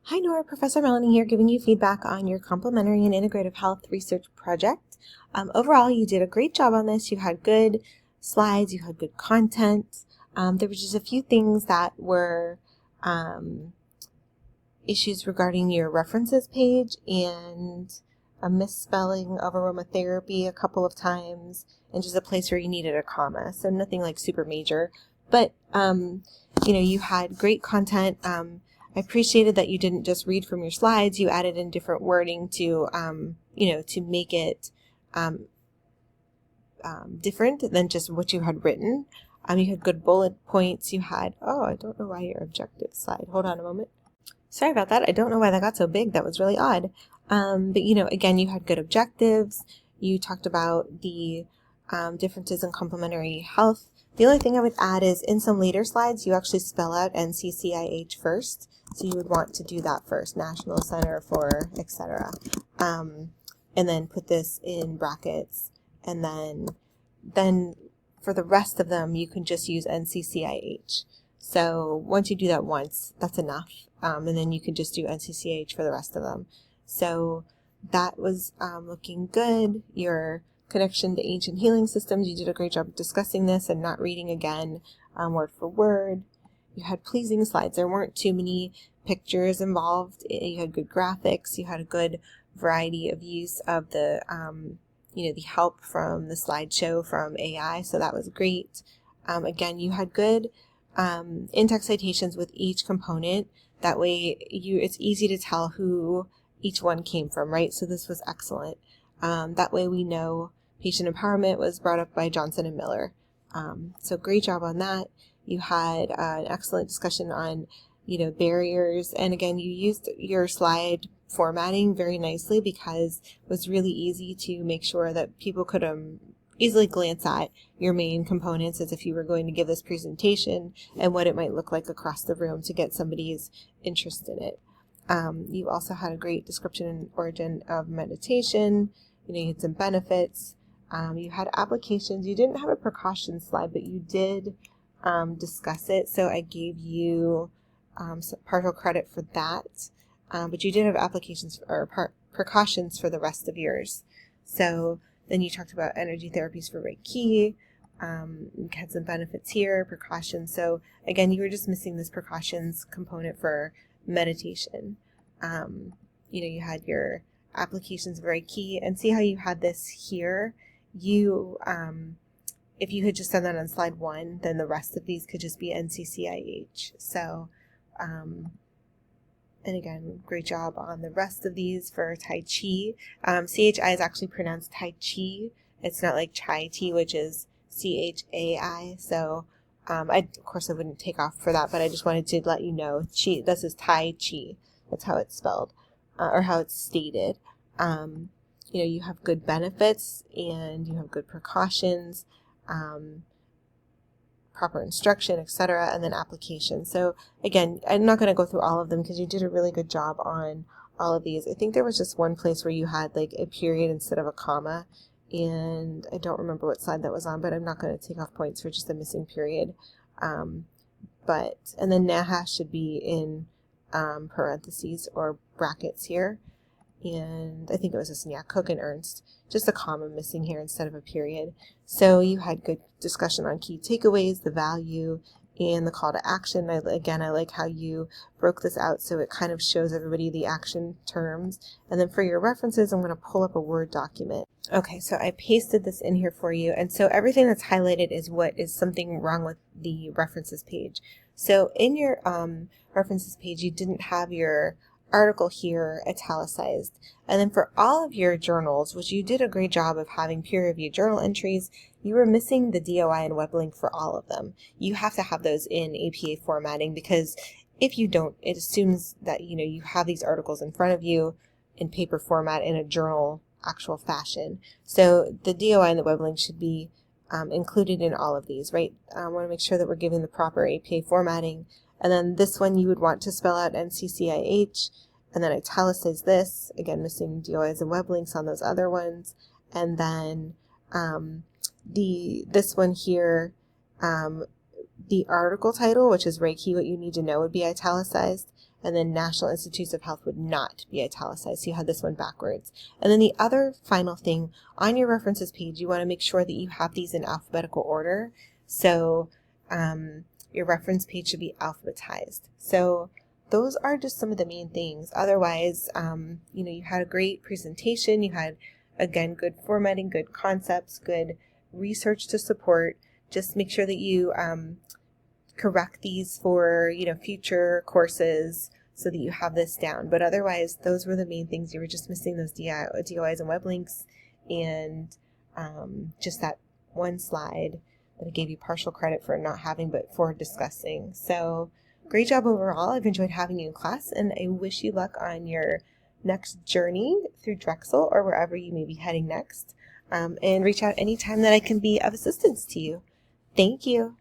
Hi Nora, Professor Melanie here giving you feedback on your complementary and integrative health research project. Overall, you did a great job on this. You had good slides, you had good content. There were just a few things that were issues regarding your references page and a misspelling of aromatherapy a couple of times and just a place where you needed a comma. So nothing like super major, but you had great content. I appreciated that you didn't just read from your slides. You added in different wording to to make it different than just what you had written. You had good bullet points. You had, I don't know why your objective slide. Hold on a moment. Sorry about that. I don't know why that got so big. That was really odd. But again, you had good objectives. You talked about the differences in complementary health. The only thing I would add is in some later slides, you actually spell out NCCIH first. So you would want to do that first, National Center for, etc. And then put this in brackets. And then for the rest of them, you can just use NCCIH. So once you do that once, that's enough. And then you can just do NCCIH for the rest of them. So that was looking good. Your connection to ancient healing systems, you did a great job discussing this and not reading again word for word. You had pleasing slides. There weren't too many pictures involved. You had good graphics. You had a good variety of use of the the help from the slideshow from AI. So that was great. Again, you had good in-text citations with each component. That way it's easy to tell who each one came from, right? So this was excellent. That way we know patient empowerment was brought up by Johnson and Miller. So great job on that. You had an excellent discussion on, barriers. And again, you used your slide formatting very nicely because it was really easy to make sure that people could easily glance at your main components as if you were going to give this presentation and what it might look like across the room to get somebody's interest in it. You also had a great description and origin of meditation. You had some benefits. You had applications. You didn't have a precaution slide, but you did discuss it. So I gave you some partial credit for that. But you did have applications or precautions for the rest of yours. So then you talked about energy therapies for Reiki. You had some benefits here, precautions. So again, you were just missing this precautions component for meditation. You had your applications of Reiki, and see how you had this here. You, if you had just done that on slide 1, then the rest of these could just be NCCIH. So, and again, great job on the rest of these for Tai Chi. CHI is actually pronounced Tai Chi. It's not like Chai Tea, which is CHAI. So, of course, I wouldn't take off for that, but I just wanted to let you know. Chi, this is Tai Chi. That's how it's spelled, or how it's stated. You have good benefits and you have good precautions, proper instruction, etc., and then application. So again, I'm not going to go through all of them because you did a really good job on all of these. I think there was just one place where you had like a period instead of a comma, and I don't remember what slide that was on, but I'm not going to take off points for just a missing period. And then NAHA should be in parentheses or brackets here. And I think it was just, Cook and Ernst, just a comma missing here instead of a period. So you had good discussion on key takeaways, the value, and the call to action. I like how you broke this out so it kind of shows everybody the action terms. And then for your references, I'm going to pull up a Word document. Okay, so I pasted this in here for you. And so everything that's highlighted is what is something wrong with the references page. So in your references page, you didn't have your article here italicized. And then for all of your journals, which you did a great job of having peer-reviewed journal entries, you were missing the DOI and web link for all of them. You have to have those in APA formatting because if you don't, it assumes that you have these articles in front of you in paper format in a journal actual fashion. So the DOI and the web link should be included in all of these, right? I want to make sure that we're giving the proper APA formatting. And then this one you would want to spell out NCCIH, and then italicize this, again missing DOIs and web links on those other ones. And then this one here, the article title, which is Reiki, what you need to know, would be italicized. and then National Institutes of Health would not be italicized. So you had this one backwards. And then the other final thing, on your references page, you want to make sure that you have these in alphabetical order. So your reference page should be alphabetized. So those are just some of the main things. Otherwise, you had a great presentation. You had, again, good formatting, good concepts, good research to support. Just make sure that you correct these for, future courses so that you have this down. But otherwise, those were the main things. You were just missing those DOIs and web links and just that one slide that I gave you partial credit for not having, but for discussing. So great job overall. I've enjoyed having you in class, and I wish you luck on your next journey through Drexel or wherever you may be heading next. And reach out anytime that I can be of assistance to you. Thank you.